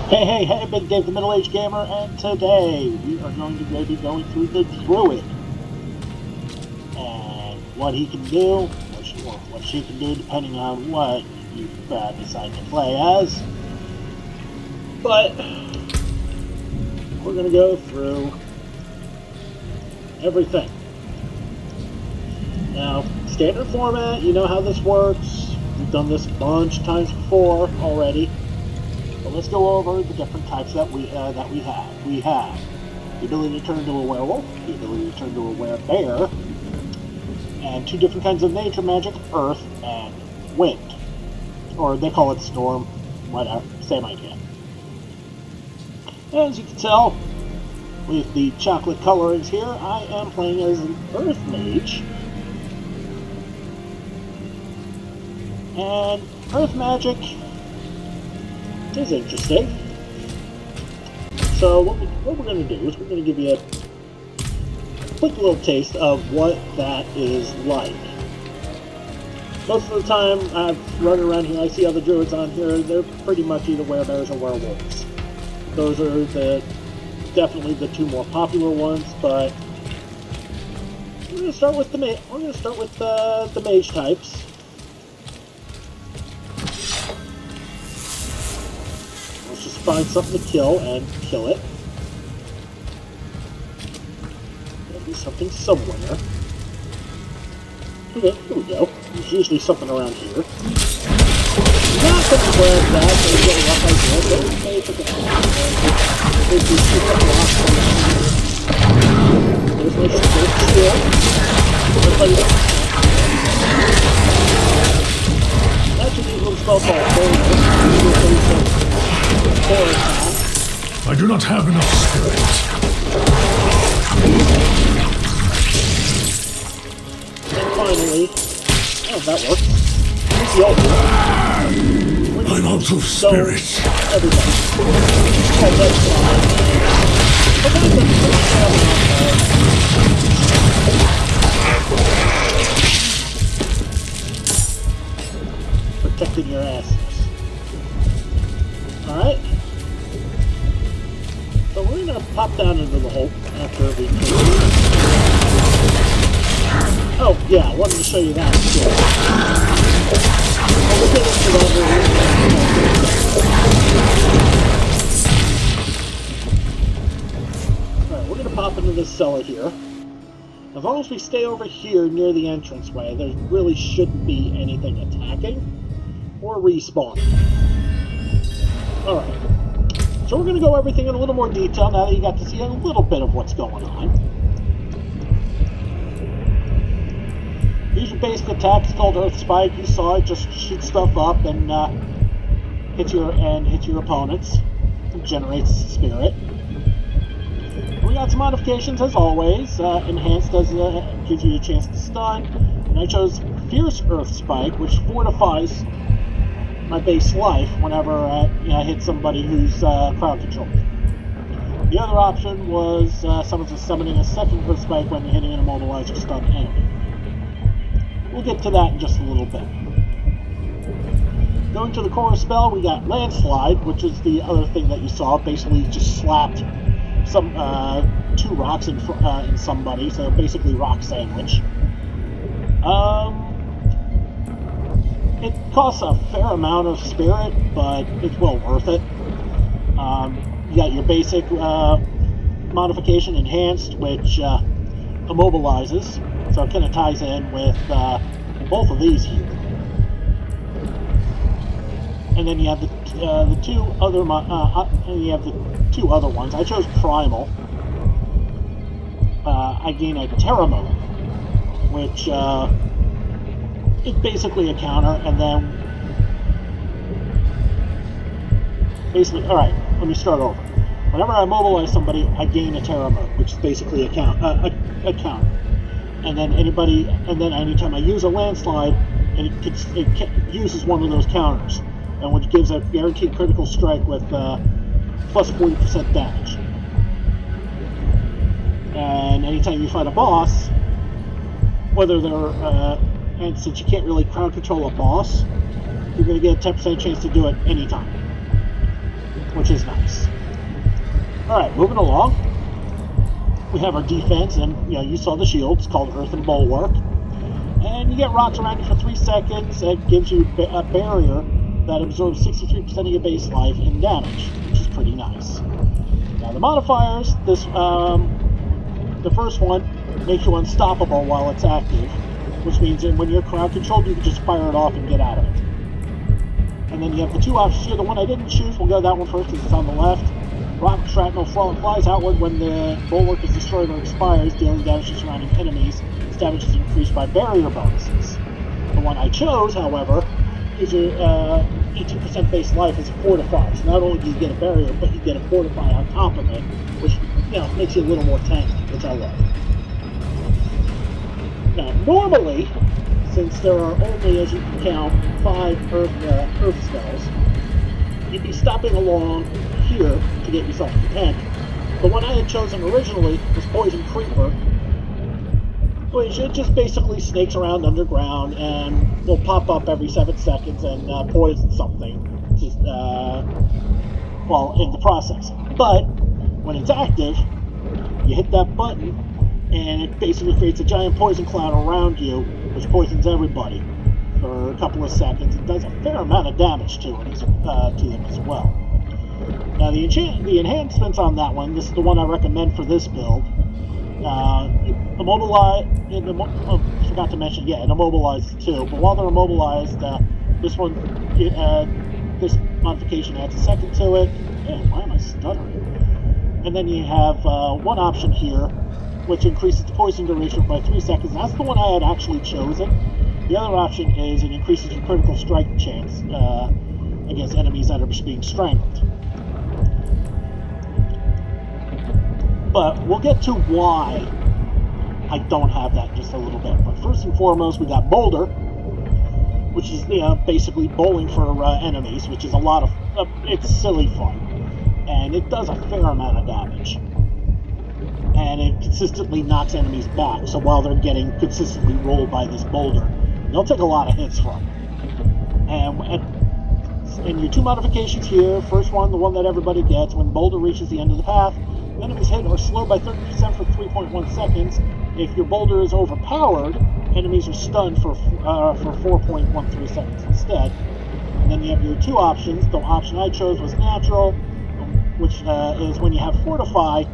Hey, Big Dave the Middle-Aged Gamer, and today we are going to be going through the Druid. And what he can do, or what she can do, depending on what you decide to play as. But we're going to go through everything. Now, standard format, you know how this works. We've done this a bunch of times before already. But let's go over the different types that we have. We have the ability to turn into a werewolf, the ability to turn into a werebear, and two different kinds of nature magic, earth and wind. Or they call it storm, whatever, same idea. As you can tell, with the chocolate colorings here, I am playing as an earth mage. And earth magic is interesting. So what we're going to do is we're going to give you a quick little taste of what that is like. Most of the time I've run around here, I see other druids on here, they're pretty much either werebears or werewolves. Those are definitely the two more popular ones, but we're going to start with the mage types. Just find something to kill and kill it. There'll be something somewhere. Okay, here we go. There's usually something around here. Not going to grab that, so we get a rough idea, but okay, it's okay. There's these two blocks on the there's my shield. Everybody else. That should be a little spell called I do not have enough spirit. And finally, oh, that works. Here's the ultimate. I'm out of spirit. Everybody. Oh, that's fine. But that's protecting your asses. Alright. So we're going to pop down into the hole after we kill it. Oh, yeah, I wanted to show you that. Too. We'll get into that Alright, we're going to pop into this cellar here. As long as we stay over here near the entranceway, there really shouldn't be anything attacking or respawning. Alright. So we're going to go everything in a little more detail now that you got to see a little bit of what's going on. Here's your basic attack. It's called Earth Spike. You saw it. Just shoot stuff up and hit your opponents. It generates spirit. We got some modifications as always. Enhanced gives you a chance to stun. And I chose Fierce Earth Spike, which fortifies my base life whenever I hit somebody who's crowd controlled. The other option was summoning a second Earth Spike when hitting an immobilized or stunned enemy. We'll get to that in just a little bit. Going to the core spell, we got Landslide, which is the other thing that you saw. Basically, just slapped some two rocks in somebody, so basically rock sandwich. It costs a fair amount of spirit, but it's well worth it. You got your basic modification, Enhanced, which immobilizes, so it kind of ties in with both of these here. And then you have the two other ones. I chose Primal. I gain a Terra mode, which is basically a counter, and then basically, alright, let me start over. Whenever I mobilize somebody, I gain a Terra mode, which is basically a counter. And then anytime I use a landslide, and it uses one of those counters, and which gives a guaranteed critical strike with plus 40% damage. And anytime you fight a boss, whether they're and since you can't really crowd control a boss, you're going to get a 10% chance to do it anytime. which is nice. Alright, moving along. We have our defense, and you saw the shield. It's called Earth and Bulwark. And you get rocks around you for 3 seconds. It gives you a barrier that absorbs 63% of your base life and damage, which is pretty nice. Now the modifiers, the first one makes you unstoppable while it's active, which means that when you're crowd controlled, you can just fire it off and get out of it. And then you have the 2 options here. The one I didn't choose, we'll go that one first because it's on the left. Rock shrapnel flies outward when the bulwark is destroyed or expires, dealing damage to surrounding enemies. Its damage is increased by barrier bonuses. The one I chose, however, gives you 18% base life as a fortify. So not only do you get a barrier, but you get a fortify on top of it, which makes you a little more tanky, which I love. Now, normally, since there are only, as you can count, 5 earth spells, you'd be stopping along here to get yourself to 10. The one I had chosen originally was Poison Creeper, which it just basically snakes around underground and will pop up every 7 seconds and poison something just while in the process. But when it's active, you hit that button and it basically creates a giant poison cloud around you, which poisons everybody for a couple of seconds. It does a fair amount of damage to them as well. Now the enhancements on that one, this is the one I recommend for this build. Forgot to mention, it immobilizes too. But while they're immobilized, this modification adds a second to it. Man, why am I stuttering? And then you have one option here, which increases the poison duration by 3 seconds. That's the one I had actually chosen. The other option is it increases your critical strike chance against enemies that are being strangled. But we'll get to why I don't have that in just a little bit. But first and foremost, we got Boulder, which is basically bowling for enemies, which is a lot of it's silly fun, and it does a fair amount of damage, and it consistently knocks enemies back. So while they're getting consistently rolled by this boulder, they'll take a lot of hits from it. And your 2 modifications here. First one, the one that everybody gets, when Boulder reaches the end of the path, enemies hit or slowed by 30% for 3.1 seconds. If your boulder is overpowered, enemies are stunned for 4.13 seconds instead. And then you have your 2 options. The option I chose was natural, which is when you have fortify,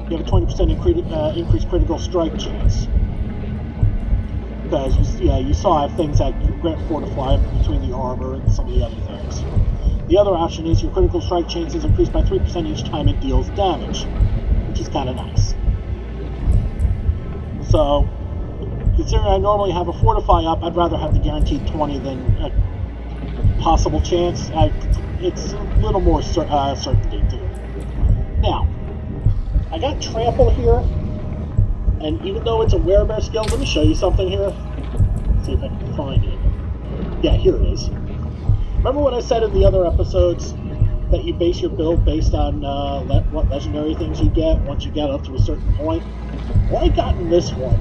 you have a 20% increased critical strike chance. Because you saw I have things that grant fortify between the armor and some of the other things. The other option is your critical strike chance is increased by 3% each time it deals damage, which is kind of nice. So, considering I normally have a fortify up, I'd rather have the guaranteed 20 than a possible chance. It's a little more certainty to it. Now, I got Trample here, and even though it's a werebear skill, let me show you something here. Let's see if I can find it. Yeah, here it is. Remember what I said in the other episodes that you base your build based on what legendary things you get once you get up to a certain point? Well, I got in this one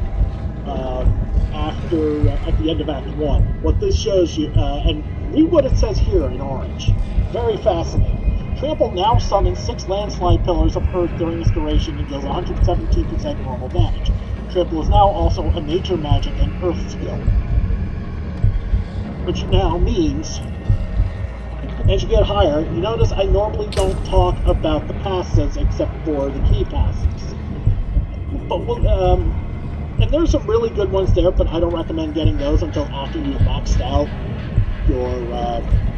at the end of Act 1. What this shows you, and read what it says here in orange. Very fascinating. Trample now summons 6 landslide pillars of Earth during this duration and deals 117% normal damage. Trample is now also a nature magic and Earth skill. Which now means, as you get higher, you notice I normally don't talk about the passes except for the key passes. But and there's some really good ones there, but I don't recommend getting those until after you've maxed out your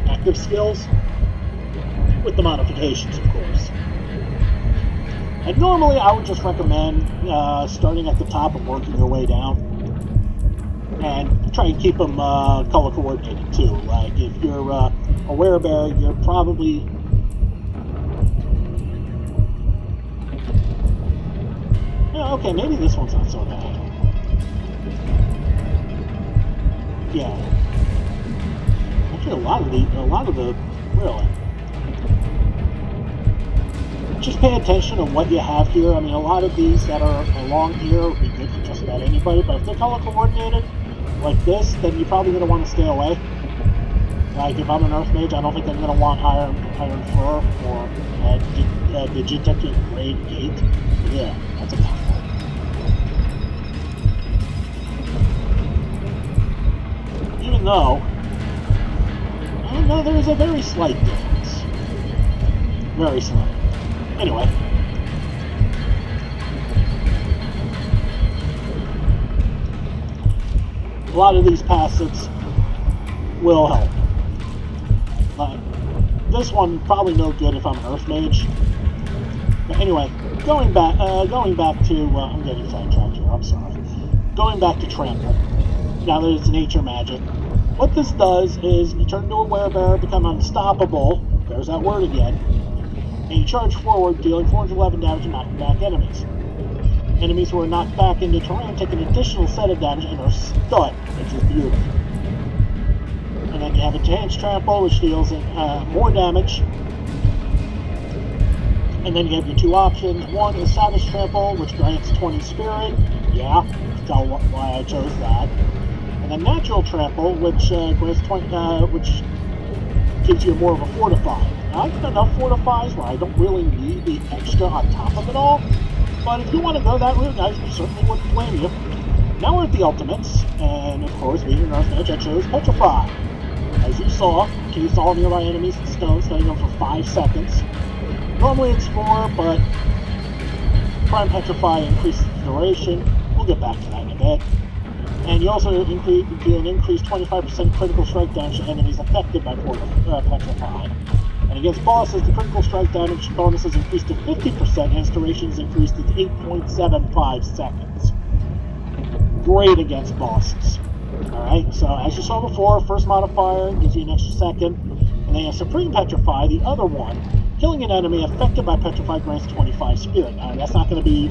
active skills. With the modifications, of course. And normally I would just recommend starting at the top and working your way down. And try and keep them color coordinated too. Like if you're a werebear, you're probably... Yeah, okay, maybe this one's not so bad. Yeah. Actually a lot of the really. Just pay attention to what you have here. I mean, a lot of these that are along here would be good for just about anybody, but if they're color coordinated like this, then you're probably going to want to stay away. Like, if I'm an Earth Mage, I don't think I'm going to want Iron Fur or Digitic Grade Gate. Yeah, that's a tough one. Even though, I don't know, there's a very slight difference. Very slight. Anyway. A lot of these passives will help. This one probably no good if I'm an Earth Mage. But anyway, going back to I'm getting sidetracked here. I'm sorry. Going back to Trample. Now that it's nature magic, what this does is you turn into a werebear, become unstoppable. There's that word again. And you charge forward, dealing 411 damage and knocking back enemies. Enemies who are knocked back into terrain take an additional set of damage and are stunned, which is beautiful. And then you have Enhanced Trample, which deals more damage. And then you have your two options. One is Savage Trample, which grants 20 Spirit. Yeah, tell why I chose that. And then Natural Trample, which grants 20, which gives you more of a Fortify. Now, I've got enough Fortifies where I don't really need the extra on top of it all. But if you want to go that route, I certainly wouldn't blame you. Now we're at the Ultimates, and of course, being an Earth Mage, I chose Petrify. As you saw, encase all nearby enemies in stone, staying them for 5 seconds. Normally it's 4, but Prime Petrify increases the duration. We'll get back to that in a bit. And you also do an increased 25% critical strike damage to enemies affected by Petrify. And against bosses, the critical strike damage bonus is increased to 50% and its duration is increased to 8.75 seconds. Great against bosses. Alright, so as you saw before, first modifier gives you an extra second. And then you have Supreme Petrify, the other one. Killing an enemy affected by Petrify grants 25 Spirit. Now, that's not going to be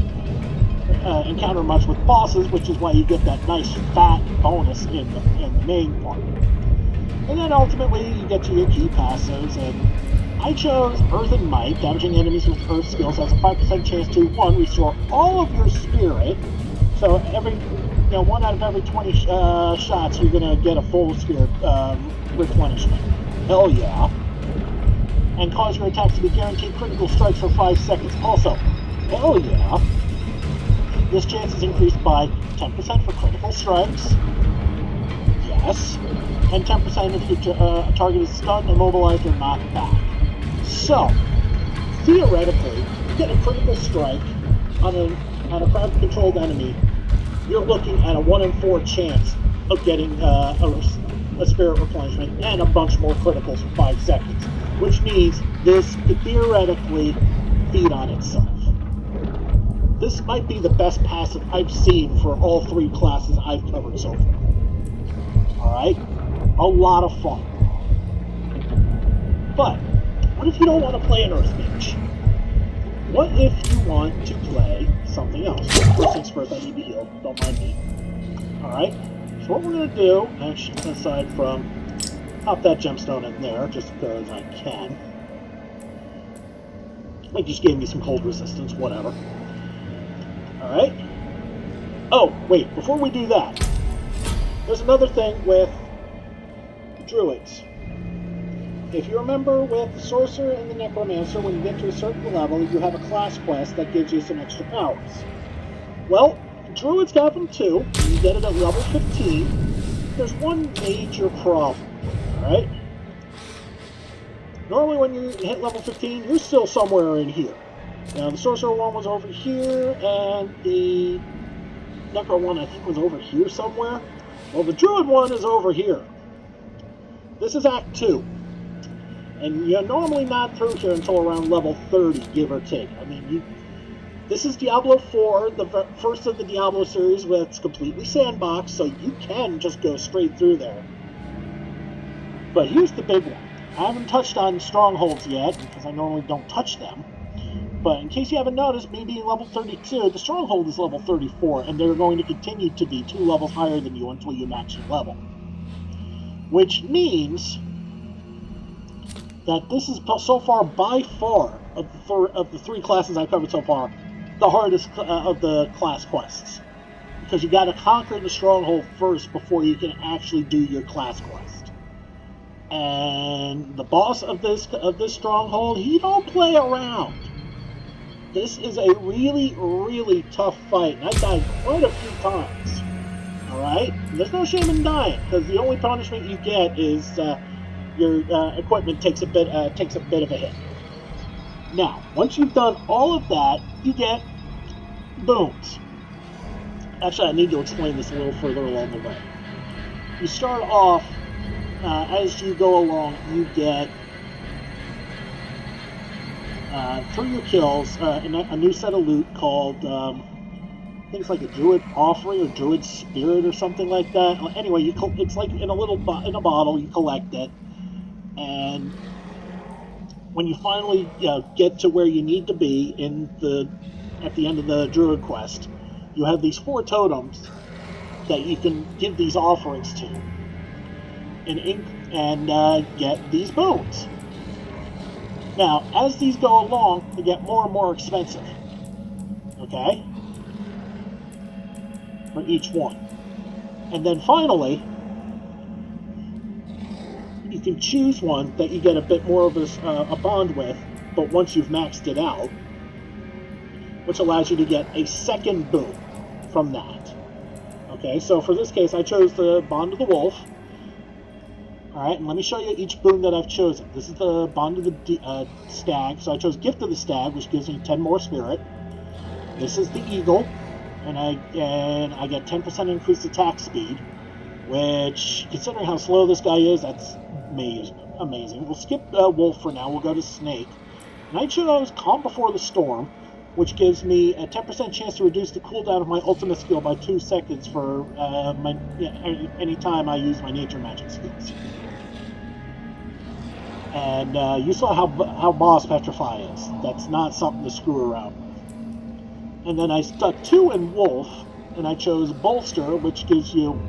encountered much with bosses, which is why you get that nice fat bonus in the main part. And then ultimately you get to your key passives, and I chose Earth and Might. Damaging enemies with Earth skills has a 5% chance to 1. Restore all of your Spirit. So every 1 out of every 20 shots you're going to get a full Spirit replenishment. Hell yeah. And cause your attacks to be guaranteed critical strikes for 5 seconds. Also, hell yeah. This chance is increased by 10% for critical strikes. Yes. And 10% if your target is stunned, immobilized, or knocked back. So, theoretically, you get a critical strike on a crowd-controlled enemy, you're looking at a 1 in 4 chance of getting a Spirit replenishment and a bunch more criticals for 5 seconds. Which means this could theoretically feed on itself. This might be the best passive I've seen for all 3 classes I've covered so far. Alright? A lot of fun. But, what if you don't want to play an Earth Mage? What if you want to play something else? First things first, I need to heal. Don't mind me. Alright? So what we're going to do, actually, aside from pop that gemstone in there, just because I can. It just gave me some cold resistance, whatever. Alright? Oh, wait, before we do that, there's another thing with Druids. If you remember with the Sorcerer and the Necromancer, when you get to a certain level, you have a class quest that gives you some extra powers. Well, Druids got them too. You get it at level 15. There's one major problem. Alright? Normally when you hit level 15, you're still somewhere in here. Now, the Sorcerer one was over here, and the Necro one, I think, was over here somewhere. Well, the Druid one is over here. This is Act 2. And you're normally not through here until around level 30, give or take. I mean, this is Diablo 4, the first of the Diablo series that's completely sandboxed, so you can just go straight through there. But here's the big one. I haven't touched on strongholds yet, because I normally don't touch them. But in case you haven't noticed, me being level 32, the stronghold is level 34, and they're going to continue to be 2 levels higher than you until you match your level. Which means that this is so far, by far, of the 3 classes I've covered so far, the hardest of the class quests. Because you got to conquer the stronghold first before you can actually do your class quest. And the boss of this stronghold, he don't play around. This is a really, really tough fight, and I died quite a few times. Alright? There's no shame in dying, because the only punishment you get is your equipment takes a bit of a hit. Now, once you've done all of that, you get boons. Actually, I need to explain this a little further along the way. You start off, as you go along, you get, through your kills, a new set of loot called, I think it's like a Druid offering or Druid spirit or something like that. Anyway, it's like in a bottle, you collect it, and when you finally get to where you need to be at the end of the Druid quest, you have these 4 totems that you can give these offerings to, and get these boons. Now, as these go along, they get more and more expensive. Okay? For each one. And then finally, you can choose one that you get a bit more of a bond with, but once you've maxed it out, which allows you to get a second boon from that. Okay, so for this case, I chose the Bond of the Wolf. Alright, and let me show you each boon that I've chosen. This is the Bond of the Stag, so I chose Gift of the Stag, which gives me 10 more spirit. This is the Eagle, and I get 10% increased attack speed, which, considering how slow this guy is, that's amazing. We'll skip Wolf for now, we'll go to Snake. And I chose Calm Before the Storm, which gives me a 10% chance to reduce the cooldown of my ultimate skill by 2 seconds for any time I use my nature magic skills. And you saw how boss Petrify is. That's not something to screw around with. And then I stuck 2 in Wolf, and I chose Bolster, which gives you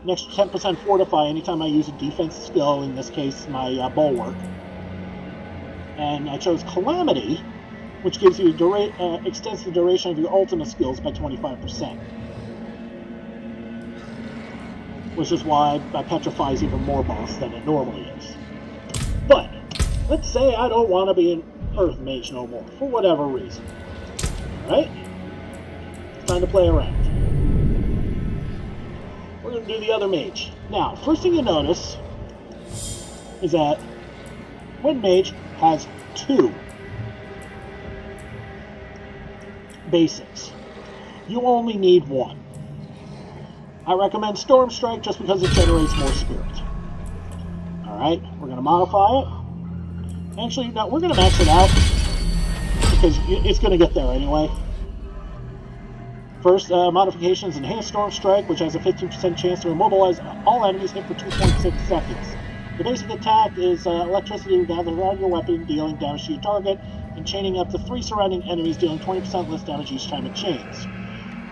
an extra 10% Fortify anytime I use a defense skill, in this case my Bulwark. And I chose Calamity, which gives you extends the duration of your ultimate skills by 25%. Which is why Petrify is even more boss than it normally is. But, let's say I don't want to be an Earth Mage no more, for whatever reason. Alright? It's time to play around. We're going to do the other Mage. Now, first thing you notice is that Wind Mage has 2 basics. You only need 1. I recommend Storm Strike just because it generates more spirit. Alright, we're going to modify it. Actually, no, we're going to max it out because it's going to get there anyway. First, modification is Enhanced Storm Strike, which has a 15% chance to immobilize all enemies hit for 2.6 seconds. The basic attack is electricity gathered around your weapon, dealing damage to your target, and chaining up to 3 surrounding enemies, dealing 20% less damage each time it chains.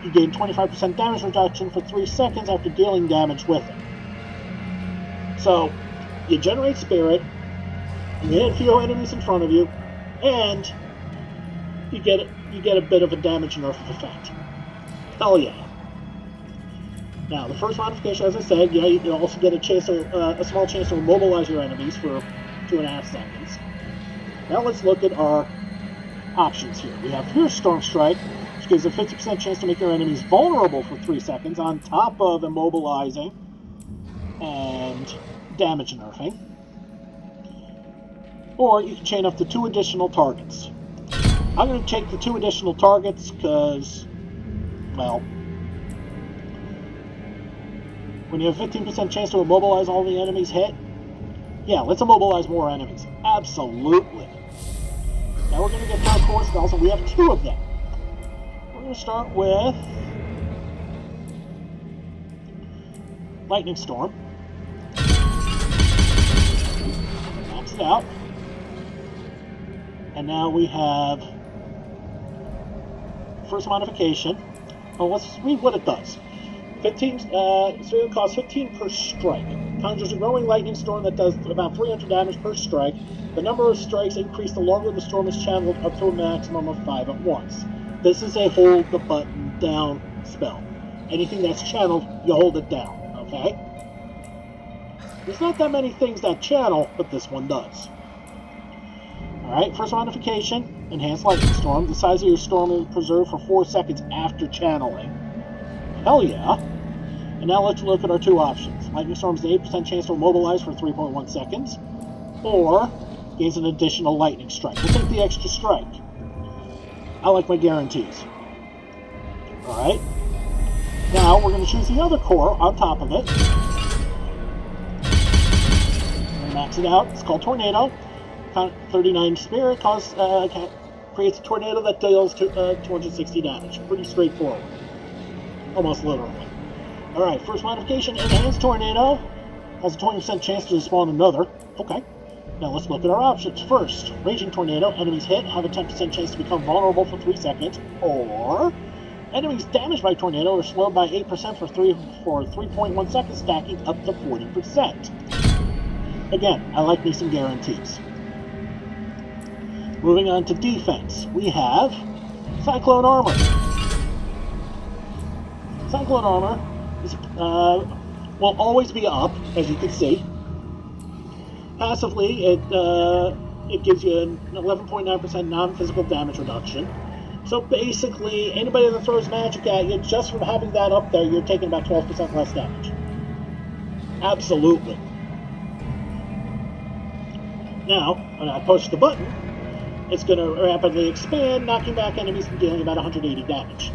You gain 25% damage reduction for 3 seconds after dealing damage with it. So, you generate spirit, you hit a few enemies in front of you, and you get a bit of a damage nerf effect. Hell yeah. Now, the first modification, as I said, you can also get a small chance to immobilize your enemies for 2.5 seconds. Now let's look at our options here. We have Fierce Storm Strike, which gives a 50% chance to make your enemies vulnerable for 3 seconds, on top of immobilizing and damage nerfing. Or you can chain up to 2 additional targets. I'm going to take the 2 additional targets because, well, when you have a 15% chance to immobilize all the enemies hit, yeah, let's immobilize more enemies. Absolutely. Now we're going to get Dark Force spells, and we have 2 of them. We're going to start with Lightning Storm. Max it out. And now we have first modification. Well, let's read what it does. 15, so it costs 15 per strike. Conjures a growing lightning storm that does about 300 damage per strike. The number of strikes increase the longer the storm is channeled, up to a maximum of 5 at once. This is a hold the button down spell. Anything that's channeled, you hold it down, okay? There's not that many things that channel, but this one does. Alright, first modification, Enhanced Lightning Storm. The size of your storm is preserved for 4 seconds after channeling. Hell yeah. And now let's look at our two options. Lightning Storm's an 8% chance to immobilize for 3.1 seconds, or gains an additional lightning strike. We'll take the extra strike. I like my guarantees. Alright. Now we're going to choose the other core on top of it. Max it out. It's called Tornado. 39 Spirit creates a tornado that deals 260 damage. Pretty straightforward. Almost literally. Alright, first modification, Enhanced Tornado. Has a 20% chance to spawn another. Okay. Now let's look at our options. First, Raging Tornado. Enemies hit have a 10% chance to become vulnerable for 3 seconds. Or, enemies damaged by tornado are slowed by 8% for 3.1 seconds, stacking up to 40%. Again, I like me some guarantees. Moving on to defense, we have Cyclone Armor. Cyclone Armor is, will always be up, as you can see. Passively, it gives you an 11.9% non-physical damage reduction. So basically, anybody that throws magic at you, just from having that up there, you're taking about 12% less damage. Absolutely. Now, when I push the button, it's going to rapidly expand, knocking back enemies and dealing about 180 damage.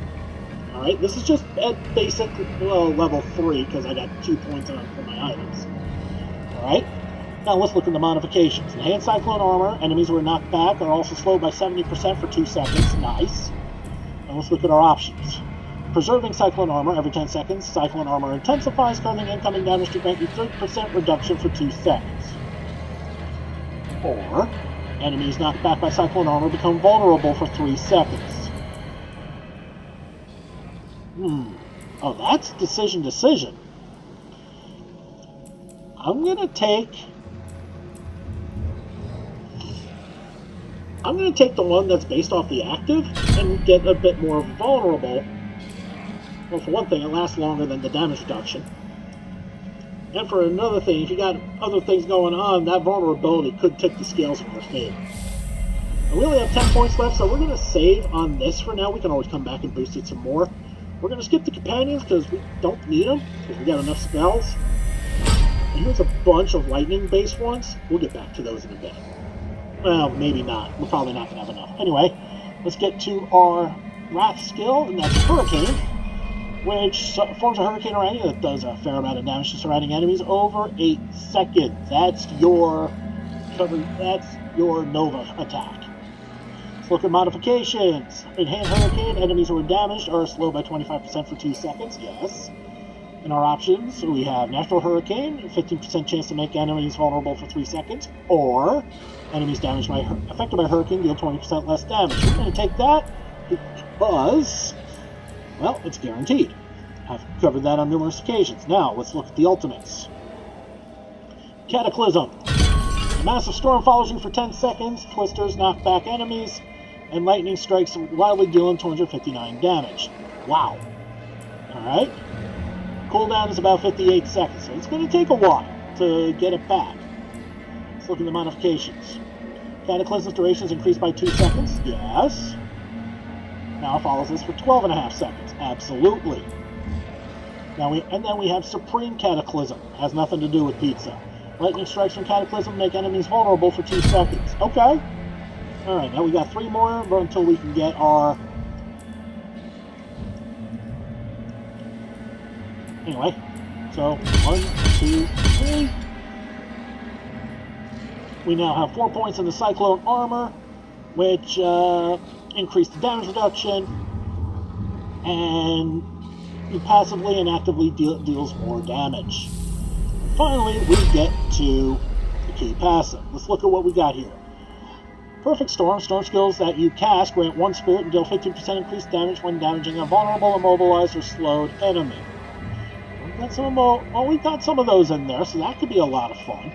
Alright, this is just at basic, well, level 3, because I got 2 points on for my items. Alright, now let's look at the modifications. Enhanced Cyclone Armor, enemies who are knocked back are also slowed by 70% for 2 seconds. Nice. Now let's look at our options. Preserving Cyclone Armor every 10 seconds. Cyclone Armor intensifies, causing incoming damage to grant you 30% reduction for 2 seconds. Or, enemies knocked back by Cyclone Armor become vulnerable for 3 seconds. Oh, that's decision. I'm gonna take the one that's based off the active and get a bit more vulnerable. Well, for one thing, it lasts longer than the damage reduction. And for another thing, if you got other things going on, that vulnerability could tip the scales in your favor. And we only have 10 points left, so we're going to save on this for now. We can always come back and boost it some more. We're going to skip the companions because we don't need them, because we got enough spells. And here's a bunch of lightning-based ones. We'll get back to those in a bit. Well, maybe not. We're probably not going to have enough. Anyway, let's get to our Wrath skill, and that's Hurricane, which forms a hurricane around you that does a fair amount of damage to surrounding enemies over 8 seconds. That's your Nova attack. Let's look at modifications. Enhanced Hurricane, enemies who are damaged are slowed by 25% for 2 seconds. Yes. In our options, we have Natural Hurricane, 15% chance to make enemies vulnerable for 3 seconds, or enemies damaged affected by Hurricane deal 20% less damage. We're going to take that because, well, it's guaranteed. I've covered that on numerous occasions. Now, let's look at the ultimates. Cataclysm. A massive storm follows you for 10 seconds, twisters knock back enemies, and lightning strikes wildly dealing 259 damage. Wow. Alright. Cooldown is about 58 seconds, so it's going to take a while to get it back. Let's look at the modifications. Cataclysm's duration is increased by 2 seconds. Yes. Now follows this for 12.5 seconds. Absolutely. Then we have Supreme Cataclysm. Has nothing to do with pizza. Lightning strikes from Cataclysm make enemies vulnerable for 2 seconds. Okay. Alright, now we got 3 more until we can get our... Anyway, so 1, 2, 3. We now have 4 points in the Cyclone Armor, which increase the damage reduction, and passively and actively deals more damage. And finally, we get to the key passive. Let's look at what we got here. Perfect Storm. Storm skills that you cast grant 1 spirit and deal 15% increased damage when damaging a vulnerable, immobilized, or slowed enemy. We've got some of those in there, so that could be a lot of fun.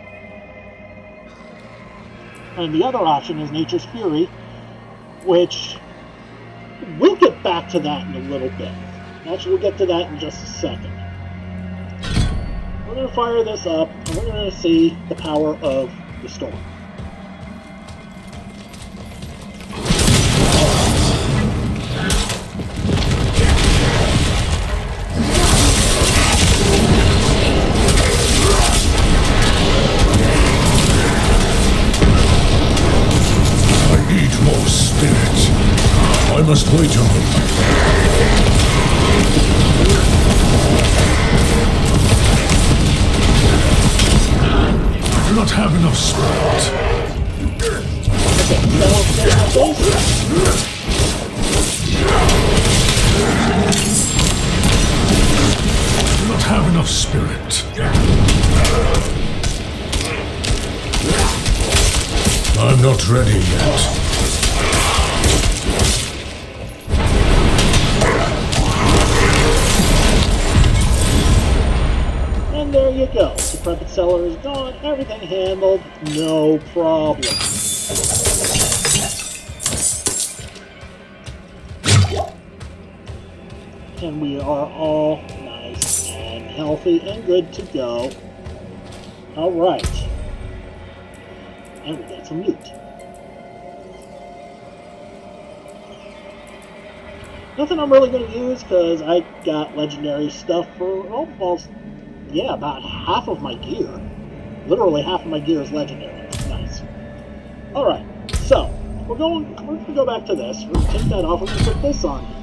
And the other option is Nature's Fury, which we'll get back to that in a little bit. Actually, we'll get to that in just a second. We're going to fire this up, and we're going to see the power of the storm. I need more spirit. I must wait a moment. I do not have enough spirit. I do not have enough spirit. I'm not ready yet. And there you go. The Prepit Cellar is gone. Everything handled. No problem. And we are all nice and healthy and good to go. Alright. And we got some loot. Nothing I'm really going to use because I got legendary stuff for almost, yeah, about half of my gear. Literally half of my gear is legendary. Nice. Alright, so we're going to go back to this. We're going to take that off. We're going to put this on here.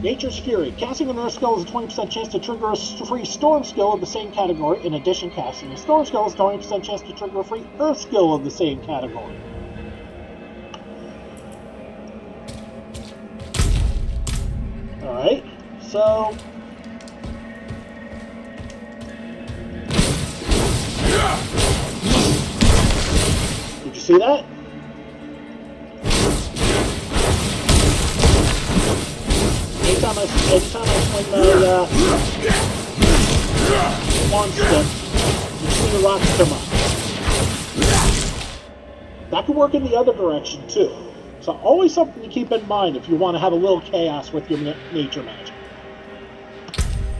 Nature's Fury. Casting an Earth skill is a 20% chance to trigger a free Storm skill of the same category. In addition, casting a Storm skill is a 20% chance to trigger a free Earth skill of the same category. Alright, so... Did you see that? Anytime I swing my wand stick, you see the rocks come up. That could work in the other direction too. So always something to keep in mind if you want to have a little chaos with your nature magic.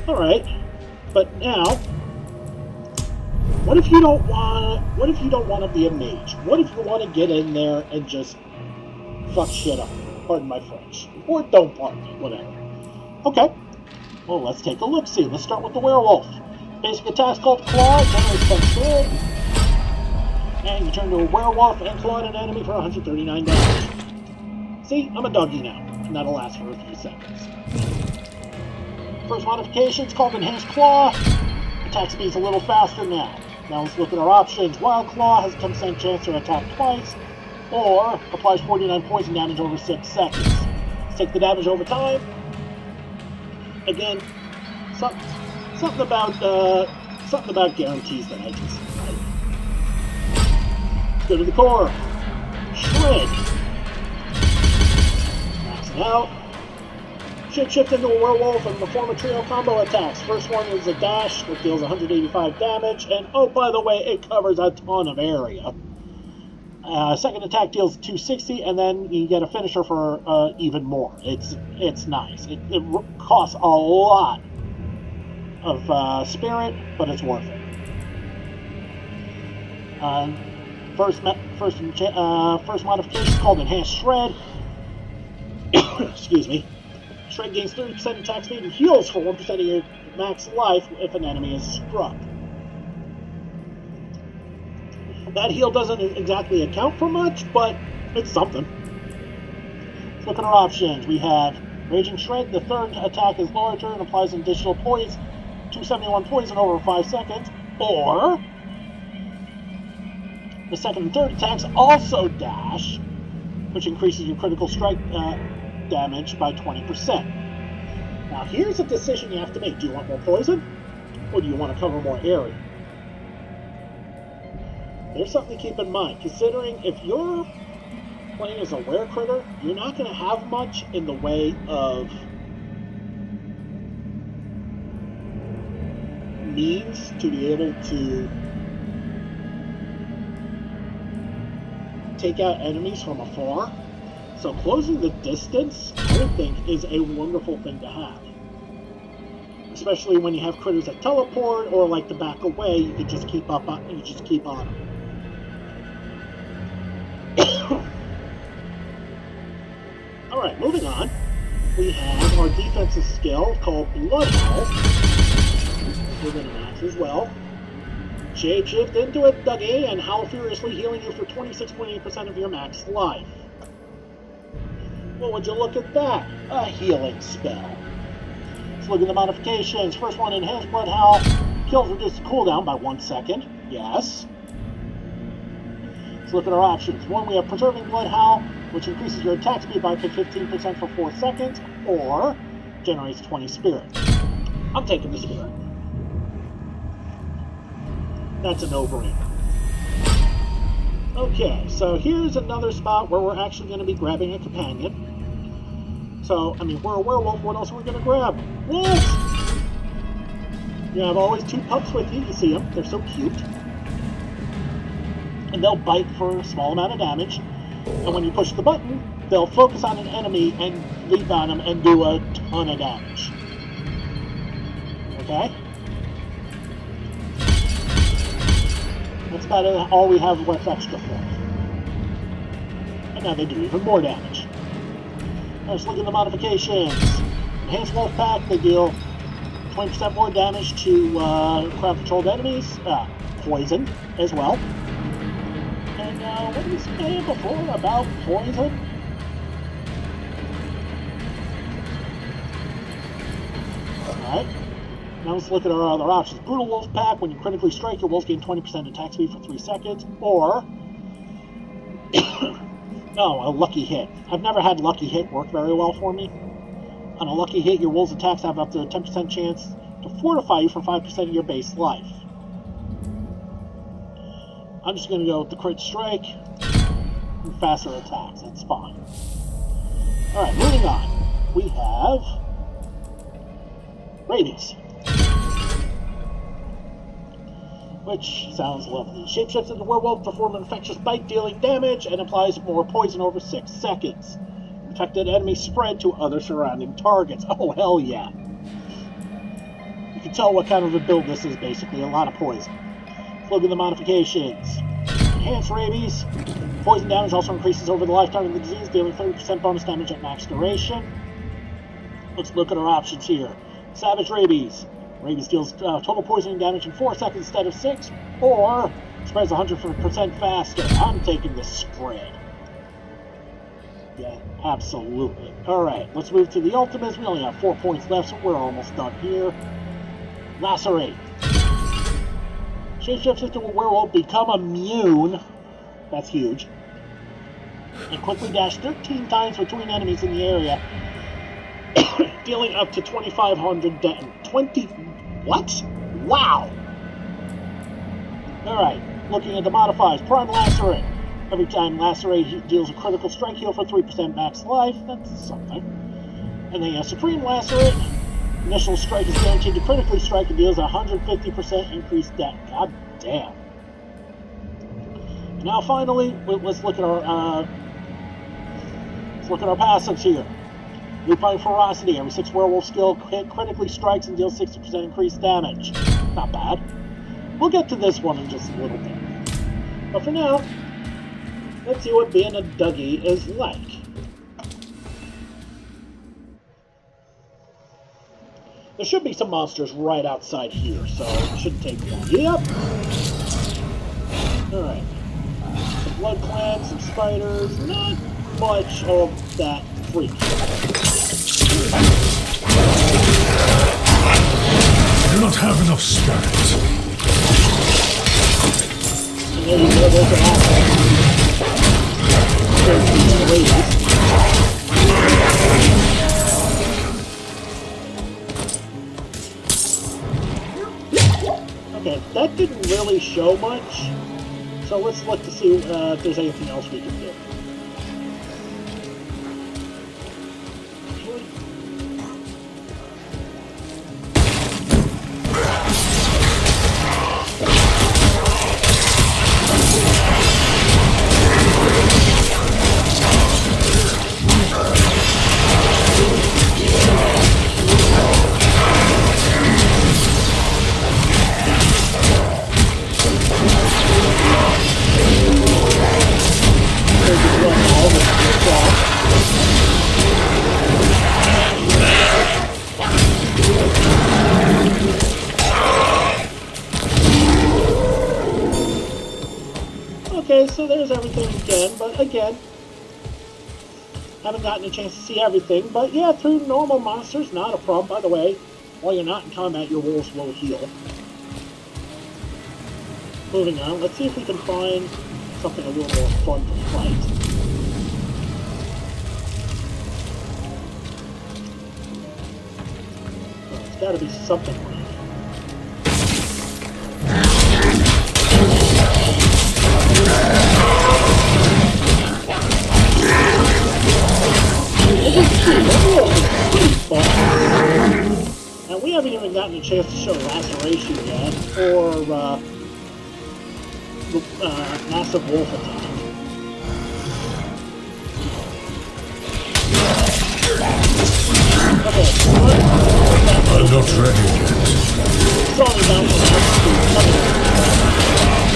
Alright, but now, what if you don't want to be a mage? What if you want to get in there and just fuck shit up? Pardon my French. Or don't pardon me, whatever. Okay, well, let's take a look-see. Let's start with the werewolf. Basic attack's called Claw, generates 10 spirit. And you turn to a werewolf and claw at an enemy for 139 damage. See, I'm a doggy now, and that'll last for a few seconds. First modification is called Enhanced Claw. Attack speed's a little faster now. Now let's look at our options. Wild Claw has a 10% chance to attack twice, or applies 49 poison damage over 6 seconds. Let's take the damage over time. Again, something about guarantees that I just like. Go to the core. Shred. Max it out. Shapeshift into a werewolf and perform a trio combo attacks. First one is a dash that deals 185 damage, and oh, by the way, it covers a ton of area. Second attack deals 260, and then you get a finisher for even more. It's nice. It costs a lot of spirit, but it's worth it. First modification is called Enhanced Shred. Excuse me. Shred gains 30% attack speed and heals for 1% of your max life if an enemy is struck. That heal doesn't exactly account for much, but it's something. Let's look at our options. We have Raging Shred. The third attack is larger and applies an additional poison, 271 poison over 5 seconds. Or the second and third attacks also dash, which increases your critical strike damage by 20%. Now here's a decision you have to make. Do you want more poison, or do you want to cover more area? There's something to keep in mind, considering if you're playing as a were critter, you're not going to have much in the way of means to be able to take out enemies from afar. So closing the distance, I would think, is a wonderful thing to have. especially when you have critters that teleport or like to back away. You can just keep up on. You just keep on them. All right, moving on. We have our defensive skill called Blood Howl. We're going to max as well. Shapeshift into it, Dougie, and howl furiously, healing you for 26.8% of your max life. Well, would you look at that? A healing spell. Let's look at the modifications. First one, Enhanced Blood Howl. Kills reduce the cooldown by 1 second. Yes. Let's look at our options. One, we have Preserving Blood Howl, which increases your attack speed by 15% for 4 seconds, or generates 20 spirit. I'm taking the spirit. That's a no-brainer. Okay, so here's another spot where we're actually going to be grabbing a companion. So, I mean, we're a werewolf, what else are we going to grab? Wolves! You have always 2 pups with you see them, they're so cute. And they'll bite for a small amount of damage. And when you push the button, they'll focus on an enemy and leap on them and do a ton of damage. Okay? That's about all we have left extra for. And now they do even more damage. Let's look at the modifications. Enhanced Wolf Pack, they deal 20% more damage to crowd-controlled enemies. Poison as well. And what did we say before about poison? Alright. Now let's look at our other options. Brutal Wolf Pack. When you critically strike, your wolves gain 20% attack speed for 3 seconds. Or... a Lucky Hit. I've never had Lucky Hit work very well for me. On a Lucky Hit, your wolves' attacks have up to a 10% chance to fortify you for 5% of your base life. I'm just going to go with the Crit Strike and faster attacks. That's fine. Alright, moving on. We have... Rabies. Which sounds lovely. Shapeshifts into werewolf, perform an infectious bite, dealing damage, and applies more poison over 6 seconds. Infected enemies spread to other surrounding targets. Oh, hell yeah. You can tell what kind of a build this is, basically. A lot of poison. Look at the modifications. Enhanced Rabies. Poison damage also increases over the lifetime of the disease, dealing 30% bonus damage at max duration. Let's look at our options here. Savage Rabies. Rabies deals total poisoning damage in 4 seconds instead of 6, or spreads 100% faster. I'm taking the spread. Yeah, absolutely. Alright, let's move to the ultimates. We only have 4 points left, so we're almost done here. Lacerate. Shapeshifts into a werewolf, become immune. That's huge. And quickly dash 13 times between enemies in the area, dealing up to 2,500 what? Wow! Alright, looking at the modifiers. Prime Lacerate. Every time Lacerate, he deals a critical strike heal for 3% max life. That's something. And then you have Supreme Lacerate. Initial strike is guaranteed to critically strike and deals 150% increased damage. God damn. And now finally, let's look at our passives here. Lupine Ferocity. Every 6 werewolf skill hit critically strikes and deals 60% increased damage. Not bad. We'll get to this one in just a little bit. But for now, let's see what being a Dougie is like. There should be some monsters right outside here, so it shouldn't take long. Yep! Alright. Some blood clans, some spiders, not much of that freak. I do not have enough spirit. And there you go, there's an asshole. There's these ladies. Okay, that didn't really show much, so let's look to see if there's anything else we can do. Okay, so there's everything again, but again, haven't gotten a chance to see everything. But yeah, through normal monsters, not a problem. By the way, while you're not in combat, your wolves will heal. Moving on, let's see if we can find something a little more fun to fight. Oh, it's got to be something around here. And we haven't even gotten a chance to show laceration yet, or massive wolf attack. Okay, I'm not ready yet.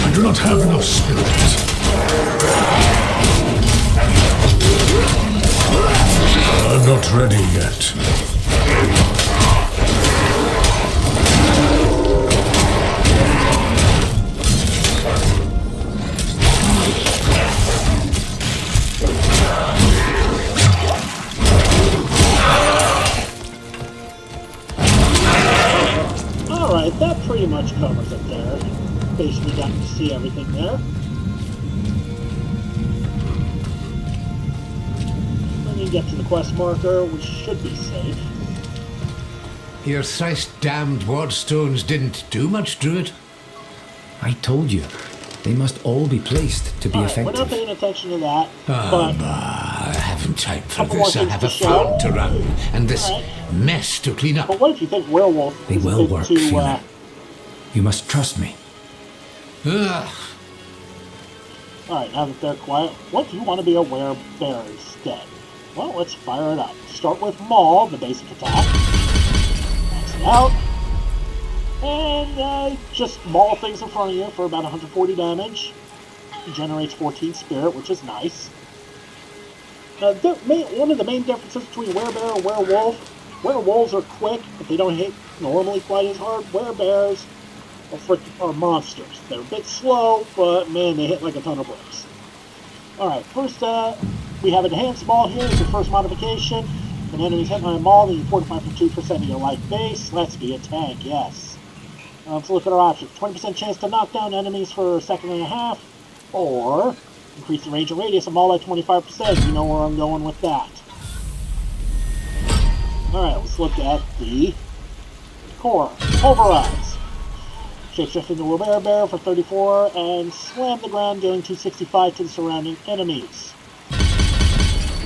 I do not have enough spirit. I'm not ready yet. Alright, that pretty much covers it there. Basically got to see everything there. When you get to the quest marker, we should be safe. Your thrice-damned wardstones didn't do much, Druid. I told you, they must all be placed to be Alright, we're not effective. paying attention to that, but I haven't time for Couple more this. I things have to a show. farm to run, and this Alright. mess to clean up. but what if you think werewolf They is will good work, to, Fiona. You must trust me. Ugh. Alright, now that they're quiet, what do you want to be a werebear instead? Well, let's fire it up. Start with Maul, the basic attack. Max it out. And just maul things in front of you for about 140 damage. It generates 14 spirit, which is nice. One of the main differences between werebear and werewolf, werewolves are quick, but they don't hit normally quite as hard. Werebears are monsters. They're a bit slow, but man, they hit like a ton of bricks. Alright, first we have enhanced maul here as the first modification. If an enemy's hit by a maul, then you fortify for 2% of your life base. Let's be a tank, yes. Let's look at our options. 20% chance to knock down enemies for a second and a half, or increase the range and radius of maul by 25%. You know where I'm going with that. Alright, let's look at the core. Pulverize. Shapeshifting the werebear for 34, and slam the ground, dealing 265 to the surrounding enemies.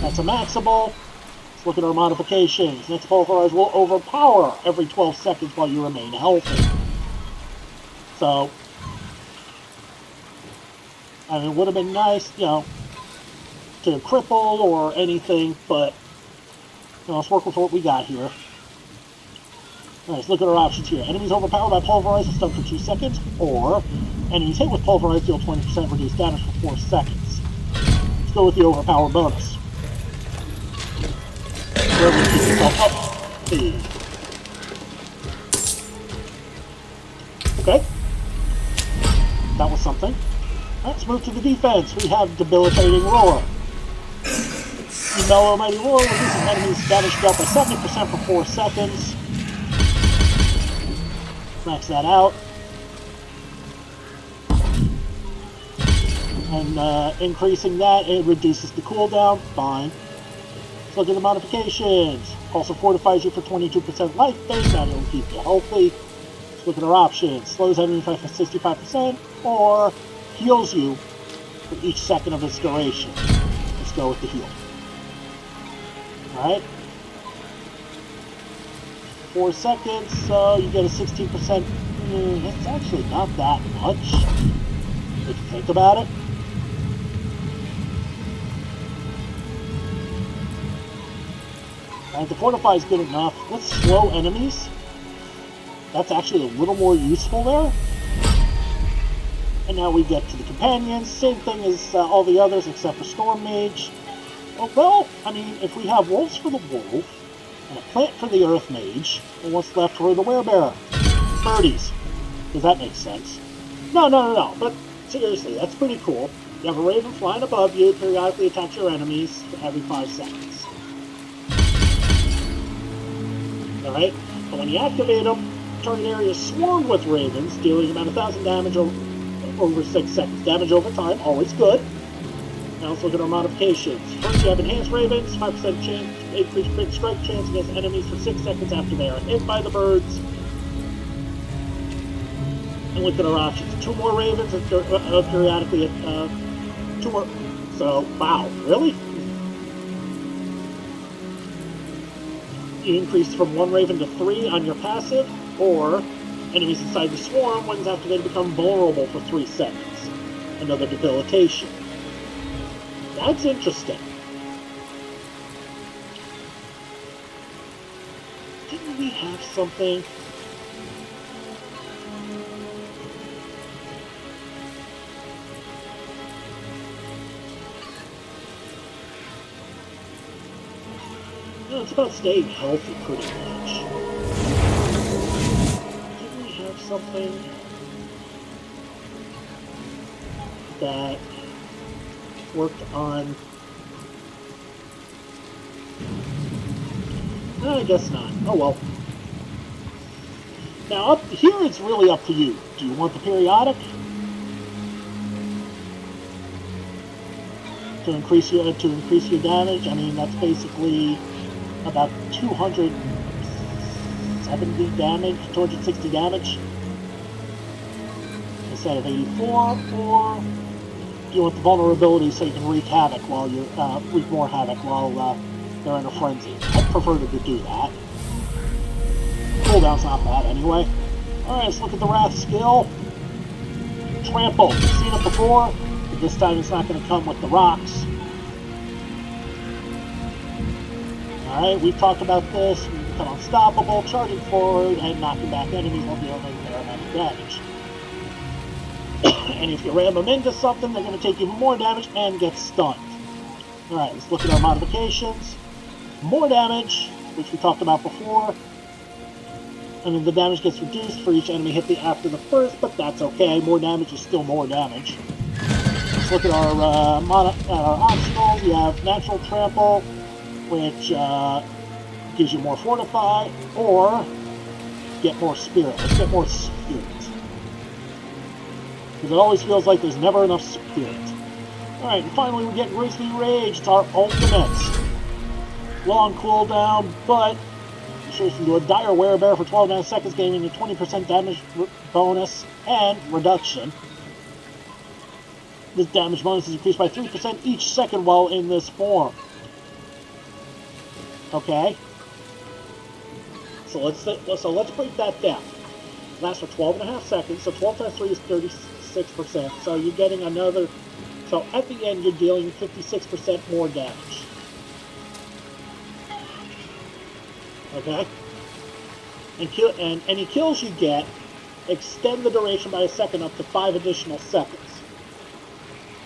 That's a maxable. Let's look at our modifications. Next pulverize will overpower every 12 seconds while you remain healthy. So, I mean, it would have been nice, you know, to cripple or anything, but, you know, let's work with what we got here. Alright, let's look at our options here. Enemies overpowered by pulverize and stun for 2 seconds, or enemies hit with pulverize deal 20% reduced damage for 4 seconds. Let's go with the overpower bonus. Where we keep yourself up. Hey. Okay. That was something. Let's move to the defense. We have Debilitating Roar. You mellow mighty roar, reduces enemies' damage dealt by 70% for 4 seconds. Max that out. And increasing that, it reduces the cooldown. Fine. Let's look at the modifications. Also fortifies you for 22% life base. That will keep you healthy. Let's look at our options. Slows enemies by 65%, or heals you for each second of its duration. Let's go with the heal. Alright. 4 seconds, so you get a 16%. It's actually not that much, if you think about it. Alright, the fortify is good enough. Let's slow enemies. That's actually a little more useful there. And now we get to the companions. Same thing as all the others except for Storm Mage. Oh, well, I mean, if we have wolves for the wolf, and a plant for the Earth Mage, and what's left for the werebear? Birdies. Does that make sense? No. But seriously, that's pretty cool. You have a raven flying above you, periodically attacks your enemies every 5 seconds. Alright? But when you activate them, target area is swarmed with ravens, dealing about 1,000 damage over 6 seconds. Damage over time, always good. Now let's look at our modifications. First, you have enhanced ravens, 5% chance, increased crit strike chance against enemies for 6 seconds after they are hit by the birds. And look at our options. 2 more ravens and periodically 2 more. So, wow, really? You increase from 1 raven to 3 on your passive, or enemies inside the swarm, when after they become vulnerable for 3 seconds. Another debilitation. That's interesting. Didn't we have something? No, it's about staying healthy pretty much. Didn't we have something that worked on? I guess not. Oh well. Now up here, it's really up to you. Do you want the periodic to increase your damage? I mean, that's basically about 270 damage, 260 damage instead of 84, or you want the vulnerability so you can wreak more havoc while they're in a frenzy. I prefer to do that. Cooldown's not bad anyway. Alright, let's look at the Wrath skill. Trample. You've seen it before, but this time it's not going to come with the rocks. Alright, we've talked about this. We become unstoppable, charging forward, and knocking back enemies while dealing a fair amount of damage. And if you ram them into something, they're going to take even more damage and get stunned. Alright, let's look at our modifications. More damage, which we talked about before. I mean, the damage gets reduced for each enemy hit after the first, but that's okay. More damage is still more damage. Let's look at our optionals. You have Natural Trample, which gives you more Fortify, or get more Spirit. Let's get more Spirit. Because it always feels like there's never enough Spirit. Alright, and finally we get Grizzly Rage. It's our ultimate. Long cooldown, but you sure can do a Dire Werebear for 12.5 seconds, gaining a 20% damage bonus and reduction. This damage bonus is increased by 3% each second while in this form. Okay. So let's break that down. It lasts for 12.5 seconds, so 12 times 3 is 36%. So you're getting another. So at the end, you're dealing 56% more damage. Okay? And any kills you get extend the duration by a second up to 5 additional seconds.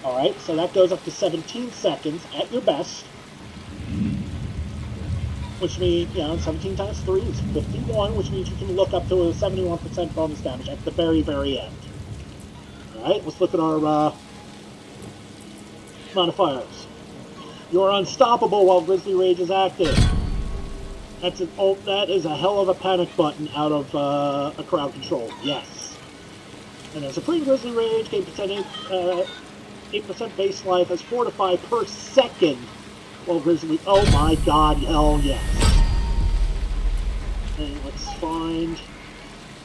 Alright, so that goes up to 17 seconds at your best. Which means, 17 times 3 is 51, which means you can look up to a 71% bonus damage at the very, very end. Alright, let's look at our modifiers. You're unstoppable while Grizzly Rage is active. That is a hell of a panic button out of a crowd control. Yes. And then Supreme Grizzly Rage, gain 8% base life, has Fortify per second. While Grizzly, oh my god, hell yes. And let's find,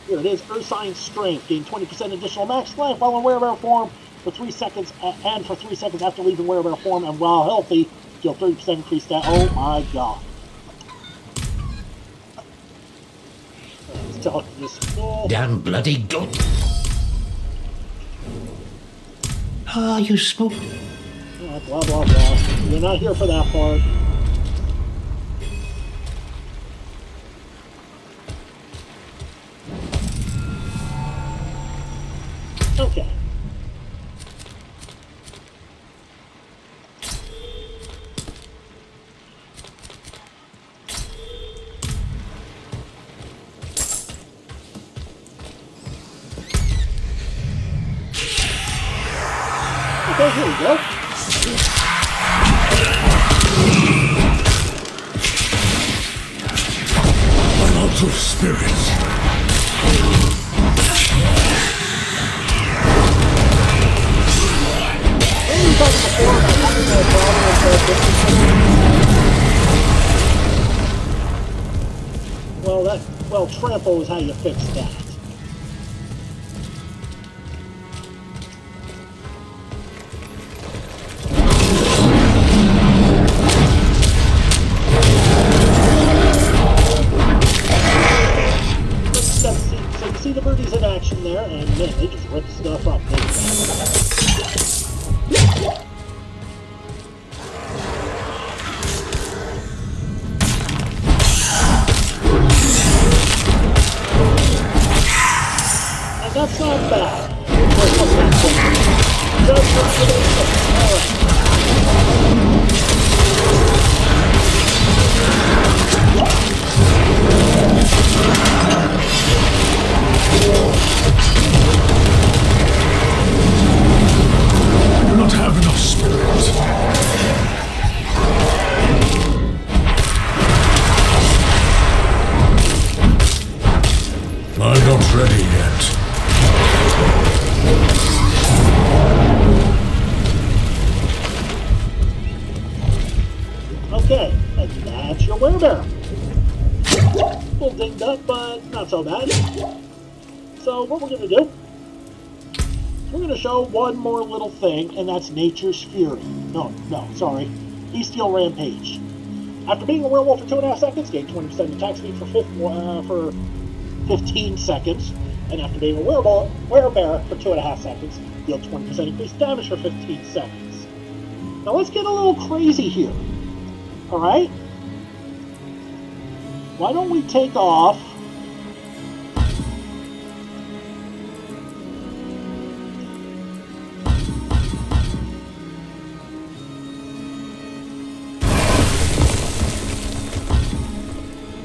here it is, Ursine Strength, gain 20% additional max life while in Werebear form for 3 seconds, and for 3 seconds after leaving Werebear form, and while healthy, deal 30% increased that, oh my god. Let's talk to this fool. Damn bloody goat. Ah, you spoke. Blah, blah, blah. You're not here for that part. Okay. Okay, here we go. I'm out of spirits. Well, trample is how you fix that. So you see the birdies in action there, and man, they just rip stuff up. That's not bad. I do not have enough spirit. I'm not ready yet. Okay, and that's your werebear. A little dinged up, but not so bad. So what we're going to do, we're going to show one more little thing, and that's Nature's Fury. Sorry. Bestial Rampage. After being a werewolf for 2.5 seconds, gain 20% attack speed for 15 seconds. And after being a werebear for 2.5 seconds, deal 20% increased damage for 15 seconds. Now let's get a little crazy here. Alright? Why don't we take off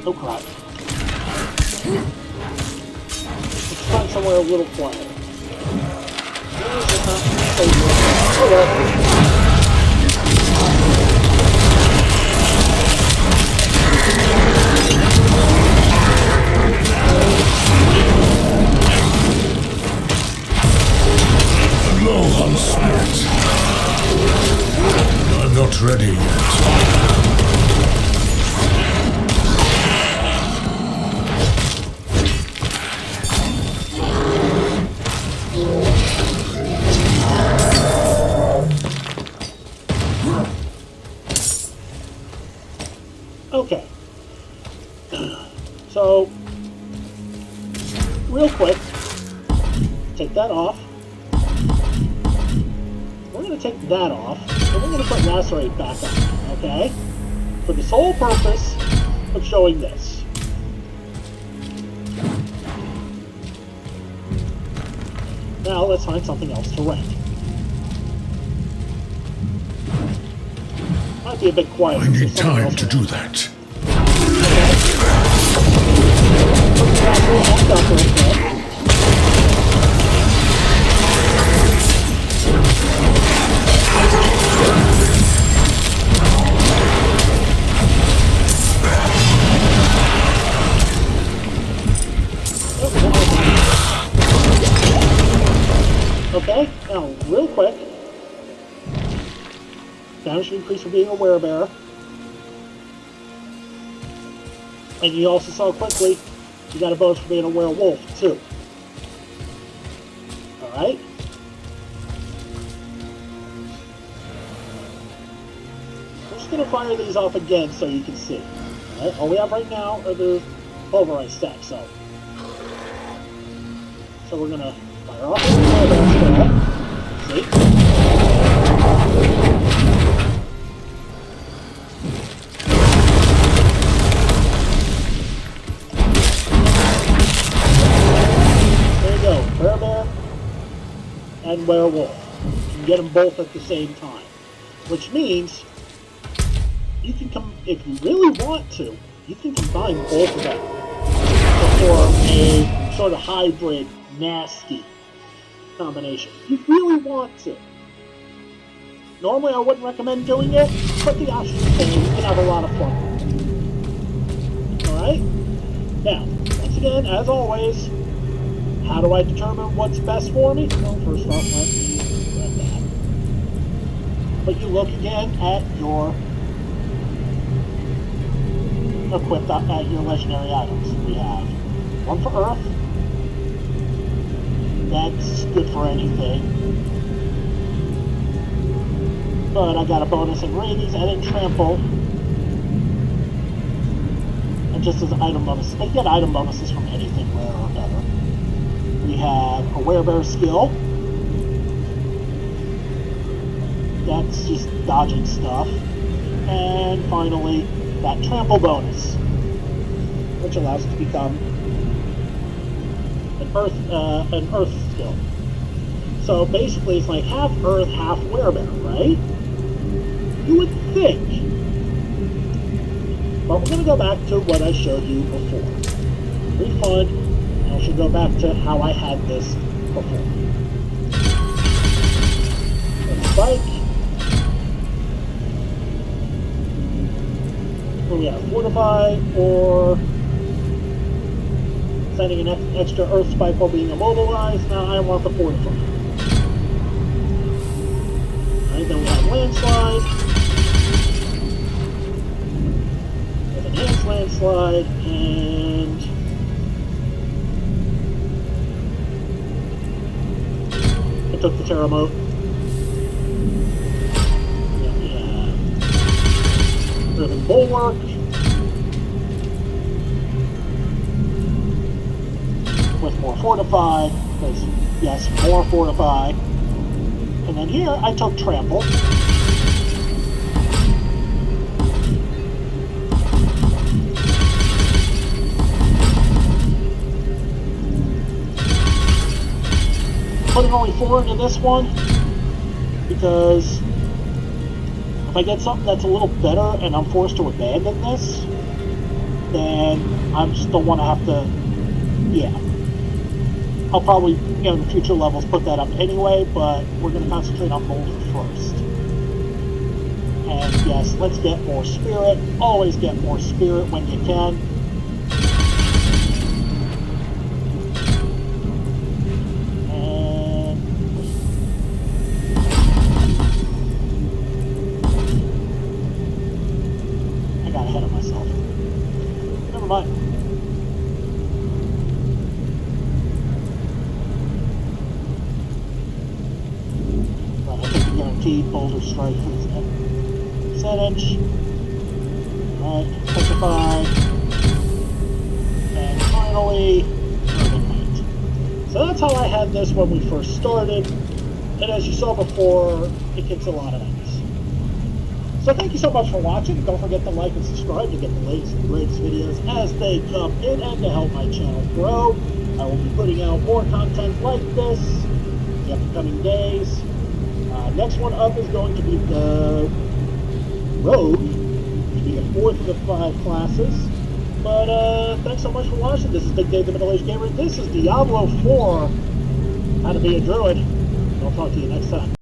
oh crap. Let's find somewhere a little quieter. Oh well. Low on spirit. I'm not ready yet. Okay. So, real quick, take that off. We're going to take that off, and we're going to put Lacerate back on, okay? For the sole purpose of showing this. Now, let's find something else to rank. Might be a bit quiet. I need time to do that. Okay, now real quick. Damage increase for being a werebear. And you also saw quickly, you got a bonus for being a werewolf, too. Alright? We're just going to fire these off again so you can see. Alright? All we have right now are the pulverized stacks, so we're going to fire off the werebear spell. See? Werebear and werewolf. You can get them both at the same time. Which means you can if you really want to, you can combine both of them to form a sort of hybrid, nasty combination. You really want to. Normally I wouldn't recommend doing it, but the option's there. You can have a lot of fun. Alright? Now, once again, as always, how do I determine what's best for me? Well, first off, let me grab that. But you look again at your equipped at your legendary items. We have one for Earth. That's good for anything. But I got a bonus in Rabies and in Trample. And just as item bonus, I get item bonuses from anything rare or better. We have a Werebear skill. That's just dodging stuff. And finally, that Trample bonus, which allows it to become an Earth skill. So basically, it's like half Earth, half Werebear, right? You would think. But we're going to go back to what I showed you before. Refund, and I should go back to how I had this before. Let's spike. We have Fortify, or sending an extra Earth Spike while being immobilized. Now I want the Fortify. Alright, then we have Landslide. With Enhanced Landslide, and I took the Terremote. Driven Bulwark. With more Fortify, because, yes, more Fortify. And then here, I took Trample. Putting only 4 into this one, because if I get something that's a little better and I'm forced to abandon this, then I just don't want to have to, yeah. I'll probably, in future levels, put that up anyway, but we're going to concentrate on Boulder first. And yes, let's get more Spirit. Always get more Spirit when you can. Boulder Strike for this percentage. Alright, Petrify. And finally, Urban Light. So that's how I had this when we first started. And as you saw before, it kicks a lot of ass. So thank you so much for watching. Don't forget to like and subscribe to get the latest and greatest videos as they come in and to help my channel grow. I will be putting out more content like this in the upcoming days. Next one up is going to be the Rogue, to be the 4th of the 5 classes. But thanks so much for watching. This is Big Dave the Middle Aged Gamer. This is Diablo 4, How to Be a Druid. I'll talk to you next time.